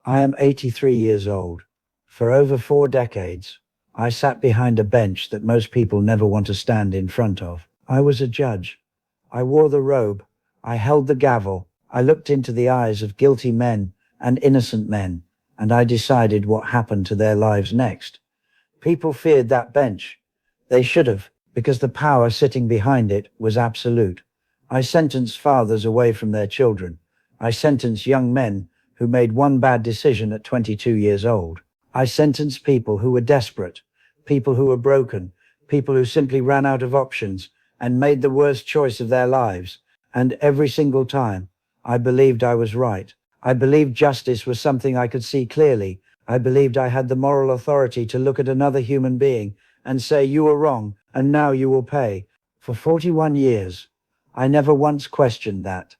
I am 83 years old. For over 4 decades, I sat behind a bench that most people never want to stand in front of. I was a judge. I wore the robe. I held the gavel. I looked into the eyes of guilty men and innocent men, and I decided what happened to their lives next. People feared that bench. They should have, because the power sitting behind it was absolute. I sentenced fathers away from their children. I sentenced young men who made one bad decision at 22 years old. I sentenced people who were desperate, people who were broken, people who simply ran out of options and made the worst choice of their lives. And every single time, I believed I was right. I believed justice was something I could see clearly. I believed I had the moral authority to look at another human being and say, "You were wrong, and now you will pay." For 41 years, I never once questioned that.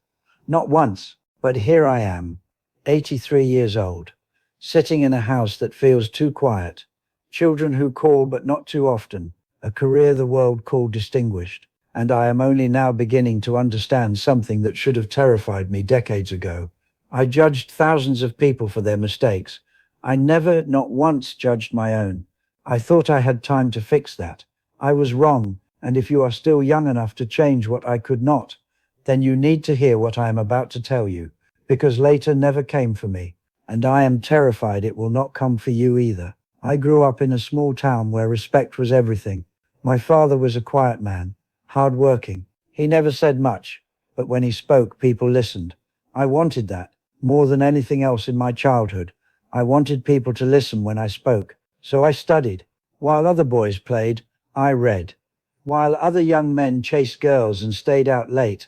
Not once. But here I am, 83 years old, sitting in a house that feels too quiet, children who call but not too often, a career the world called distinguished, and I am only now beginning to understand something that should have terrified me decades ago. I judged thousands of people for their mistakes. I never, not once, judged my own. I thought I had time to fix that. I was wrong, and if you are still young enough to change what I could not, then you need to hear what I am about to tell you. Because later never came for me, and I am terrified it will not come for you either. I grew up in a small town where respect was everything. My father was a quiet man, hard-working. He never said much, but when he spoke, people listened. I wanted that, more than anything else in my childhood. I wanted people to listen when I spoke, so I studied. While other boys played, I read. While other young men chased girls and stayed out late,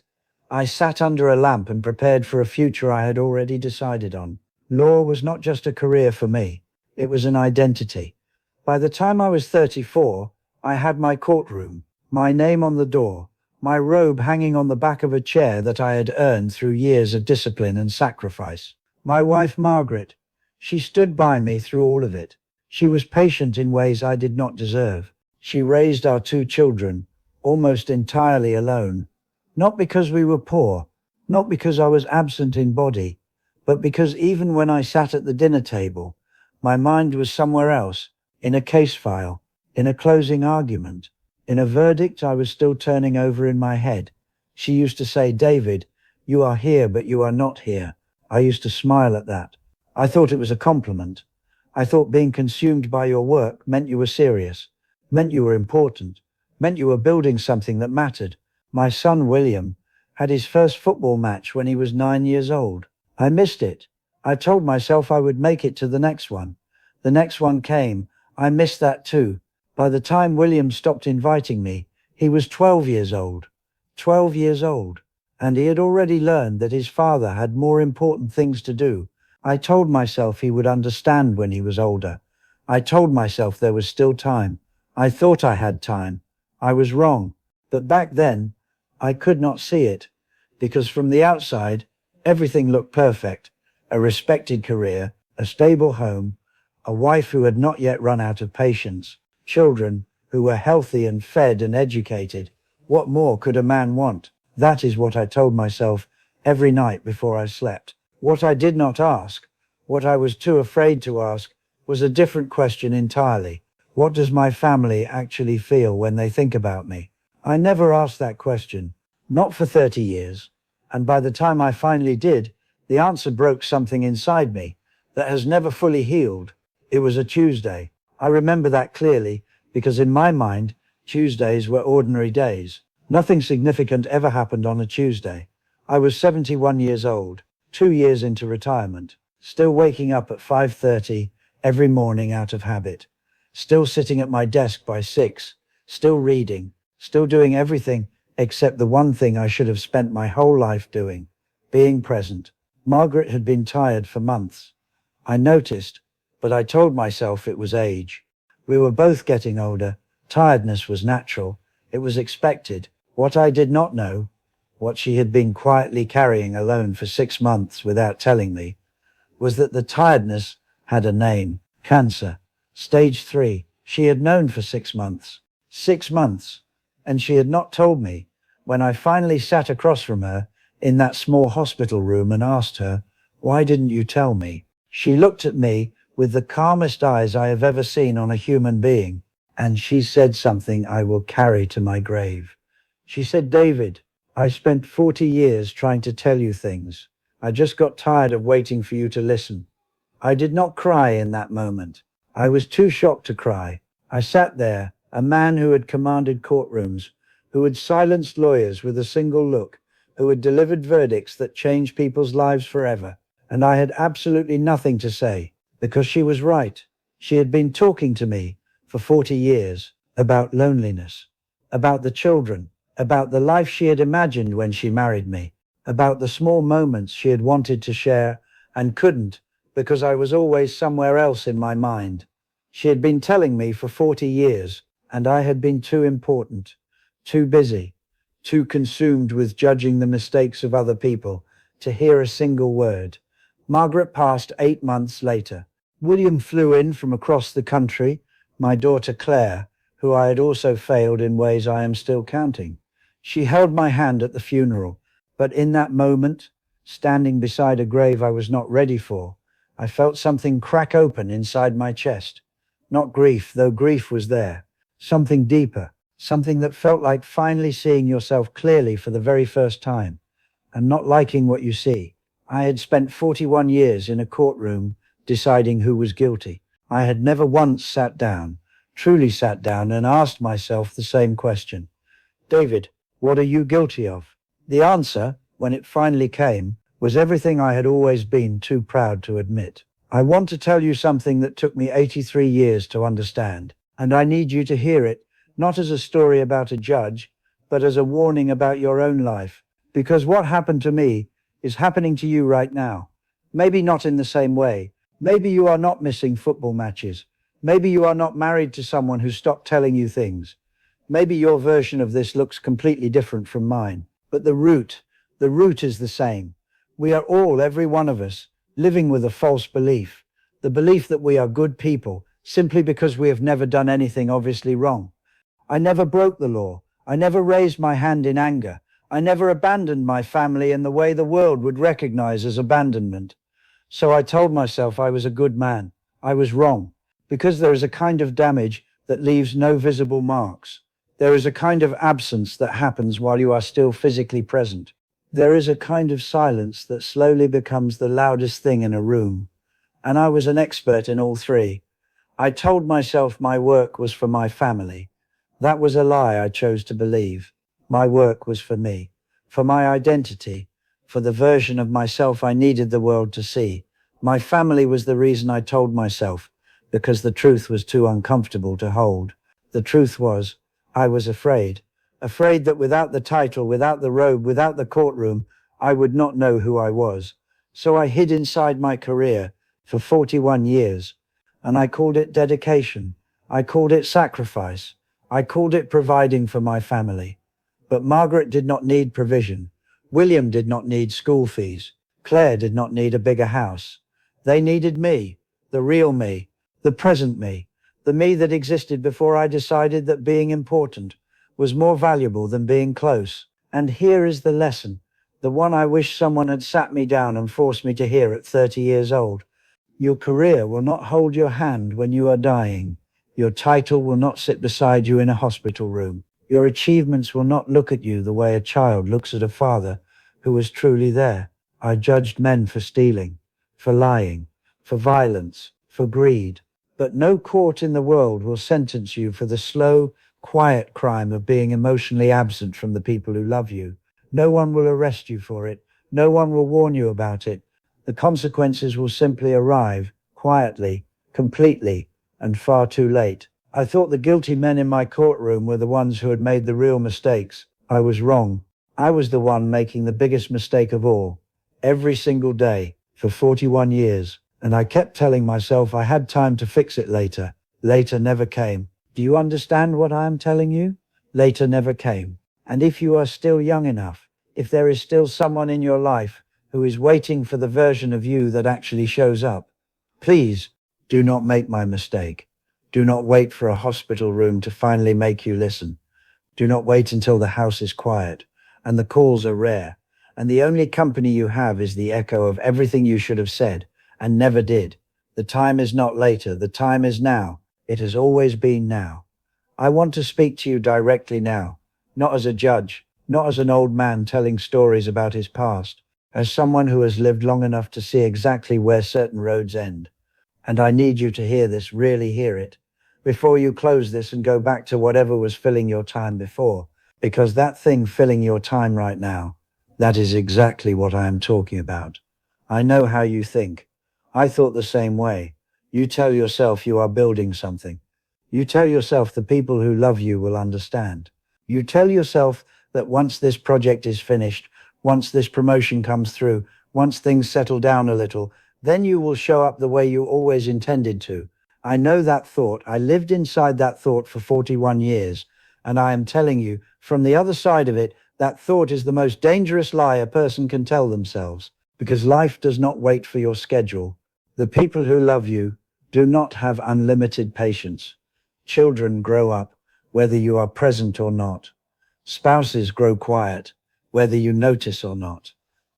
I sat under a lamp and prepared for a future I had already decided on. Law was not just a career for me, it was an identity. By the time I was 34, I had my courtroom, my name on the door, my robe hanging on the back of a chair that I had earned through years of discipline and sacrifice. My wife, Margaret, she stood by me through all of it. She was patient in ways I did not deserve. She raised our 2 children, almost entirely alone. Not because we were poor, not because I was absent in body, but because even when I sat at the dinner table, my mind was somewhere else, in a case file, in a closing argument, in a verdict I was still turning over in my head. She used to say, "David, you are here, but you are not here." I used to smile at that. I thought it was a compliment. I thought being consumed by your work meant you were serious, meant you were important, meant you were building something that mattered. My son, William, had his first football match when he was 9 years old. I missed it. I told myself I would make it to the next one. The next one came. I missed that too. By the time William stopped inviting me, he was 12 years old. 12 years old. And he had already learned that his father had more important things to do. I told myself he would understand when he was older. I told myself there was still time. I thought I had time. I was wrong. But back then, I could not see it, because from the outside, everything looked perfect. A respected career, a stable home, a wife who had not yet run out of patience, children who were healthy and fed and educated. What more could a man want? That is what I told myself every night before I slept. What I did not ask, what I was too afraid to ask, was a different question entirely. What does my family actually feel when they think about me? I never asked that question, not for 30 years, and by the time I finally did, the answer broke something inside me that has never fully healed. It was a Tuesday. I remember that clearly because in my mind, Tuesdays were ordinary days. Nothing significant ever happened on a Tuesday. I was 71 years old, 2 years into retirement, still waking up at 5:30 every morning out of habit, still sitting at my desk by 6, still reading, still doing everything except the one thing I should have spent my whole life doing, being present. Margaret had been tired for months. I noticed, but I told myself it was age. We were both getting older. Tiredness was natural. It was expected. What I did not know, what she had been quietly carrying alone for 6 months without telling me, was that the tiredness had a name: cancer, stage 3. She had known for 6 months. 6 months. And she had not told me. When I finally sat across from her in that small hospital room and asked her, "Why didn't you tell me?" She looked at me with the calmest eyes I have ever seen on a human being, and she said something I will carry to my grave. She said, "David, I spent 40 years trying to tell you things. I just got tired of waiting for you to listen." I did not cry in that moment. I was too shocked to cry. I sat there, a man who had commanded courtrooms, who had silenced lawyers with a single look, who had delivered verdicts that changed people's lives forever. And I had absolutely nothing to say, because she was right. She had been talking to me for 40 years about loneliness, about the children, about the life she had imagined when she married me, about the small moments she had wanted to share and couldn't because I was always somewhere else in my mind. She had been telling me for 40 years, and I had been too important, too busy, too consumed with judging the mistakes of other people to hear a single word. Margaret passed 8 months later. William flew in from across the country, my daughter Claire, who I had also failed in ways I am still counting. She held my hand at the funeral, but in that moment, standing beside a grave I was not ready for, I felt something crack open inside my chest. Not grief, though grief was there. Something deeper, something that felt like finally seeing yourself clearly for the very first time, and not liking what you see. I had spent 41 years in a courtroom deciding who was guilty. I had never once truly sat down and asked myself the same question. "David, what are you guilty of?" The answer, when it finally came, was everything I had always been too proud to admit. "I want to tell you something that took me 83 years to understand, and I need you to hear it, not as a story about a judge, but as a warning about your own life. Because what happened to me is happening to you right now. Maybe not in the same way. Maybe you are not missing football matches. Maybe you are not married to someone who stopped telling you things. Maybe your version of this looks completely different from mine. But the root is the same. We are all, every one of us, living with a false belief. The belief that we are good people simply because we have never done anything obviously wrong. I never broke the law. I never raised my hand in anger. I never abandoned my family in the way the world would recognize as abandonment. So I told myself I was a good man. I was wrong. Because there is a kind of damage that leaves no visible marks. There is a kind of absence that happens while you are still physically present. There is a kind of silence that slowly becomes the loudest thing in a room. And I was an expert in all three. I told myself my work was for my family. That was a lie I chose to believe. My work was for me, for my identity, for the version of myself I needed the world to see. My family was the reason I told myself, because the truth was too uncomfortable to hold. The truth was, I was afraid that without the title, without the robe, without the courtroom, I would not know who I was. So I hid inside my career for 41 years, and I called it dedication. I called it sacrifice. I called it providing for my family. But Margaret did not need provision. William did not need school fees. Claire did not need a bigger house. They needed me, the real me, the present me, the me that existed before I decided that being important was more valuable than being close. And here is the lesson, the one I wish someone had sat me down and forced me to hear at 30 years old. Your career will not hold your hand when you are dying. Your title will not sit beside you in a hospital room. Your achievements will not look at you the way a child looks at a father who was truly there. I judged men for stealing, for lying, for violence, for greed. But no court in the world will sentence you for the slow, quiet crime of being emotionally absent from the people who love you. No one will arrest you for it. No one will warn you about it. The consequences will simply arrive, quietly, completely, and far too late. I thought the guilty men in my courtroom were the ones who had made the real mistakes. I was wrong. I was the one making the biggest mistake of all. Every single day, for 41 years. And I kept telling myself I had time to fix it later. Later never came. Do you understand what I am telling you? Later never came. And if you are still young enough, if there is still someone in your life who is waiting for the version of you that actually shows up, please do not make my mistake. Do not wait for a hospital room to finally make you listen. Do not wait until the house is quiet and the calls are rare, and the only company you have is the echo of everything you should have said and never did. The time is not later, the time is now. It has always been now. I want to speak to you directly now, not as a judge, not as an old man telling stories about his past, as someone who has lived long enough to see exactly where certain roads end. And I need you to hear this, really hear it, before you close this and go back to whatever was filling your time before. Because that thing filling your time right now, that is exactly what I am talking about. I know how you think. I thought the same way. You tell yourself you are building something. You tell yourself the people who love you will understand. You tell yourself that once this project is finished, once this promotion comes through, once things settle down a little, then you will show up the way you always intended to. I know that thought. I lived inside that thought for 41 years. And I am telling you, from the other side of it, that thought is the most dangerous lie a person can tell themselves. Because life does not wait for your schedule. The people who love you do not have unlimited patience. Children grow up, whether you are present or not. Spouses grow quiet, whether you notice or not.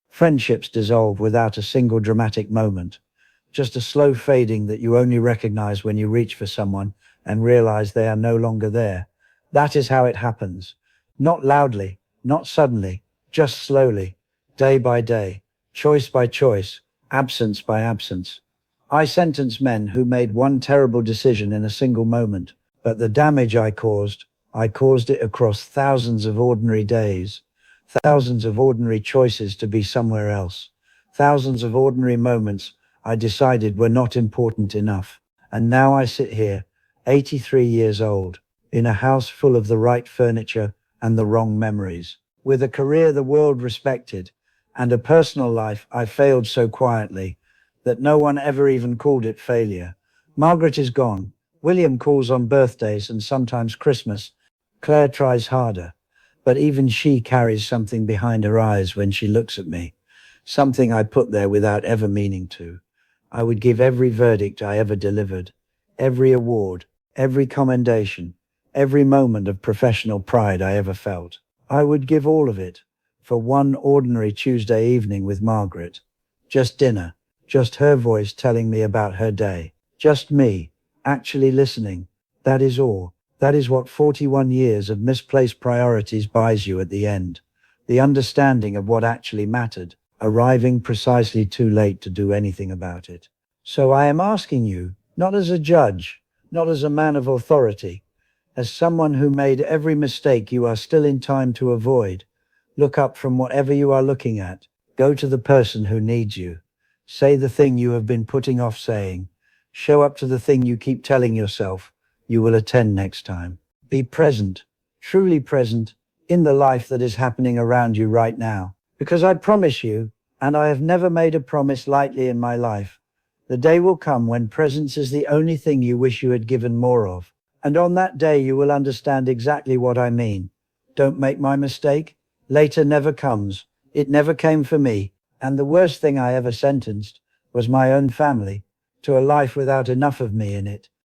Friendships dissolve without a single dramatic moment. Just a slow fading that you only recognize when you reach for someone and realize they are no longer there. That is how it happens. Not loudly, not suddenly, just slowly, day by day, choice by choice, absence by absence. I sentence men who made one terrible decision in a single moment, but the damage I caused it across thousands of ordinary days, thousands of ordinary choices to be somewhere else, thousands of ordinary moments I decided were not important enough. And now I sit here, 83 years old, in a house full of the right furniture and the wrong memories, with a career the world respected, and a personal life I failed so quietly that no one ever even called it failure. Margaret is gone. William calls on birthdays and sometimes Christmas. Claire tries harder, but even she carries something behind her eyes when she looks at me, something I put there without ever meaning to. I would give every verdict I ever delivered, every award, every commendation, every moment of professional pride I ever felt. I would give all of it for one ordinary Tuesday evening with Margaret. Just dinner, just her voice telling me about her day, just me, actually listening. That is all. That is what 41 years of misplaced priorities buys you at the end. The understanding of what actually mattered, arriving precisely too late to do anything about it. So I am asking you, not as a judge, not as a man of authority, as someone who made every mistake you are still in time to avoid. Look up from whatever you are looking at. Go to the person who needs you. Say the thing you have been putting off saying. Show up to the thing you keep telling yourself you will attend next time. Be present, truly present, in the life that is happening around you right now. Because I promise you, and I have never made a promise lightly in my life, the day will come when presence is the only thing you wish you had given more of. And on that day you will understand exactly what I mean. Don't make my mistake. Later never comes. It never came for me. And the worst thing I ever sentenced was my own family to a life without enough of me in it.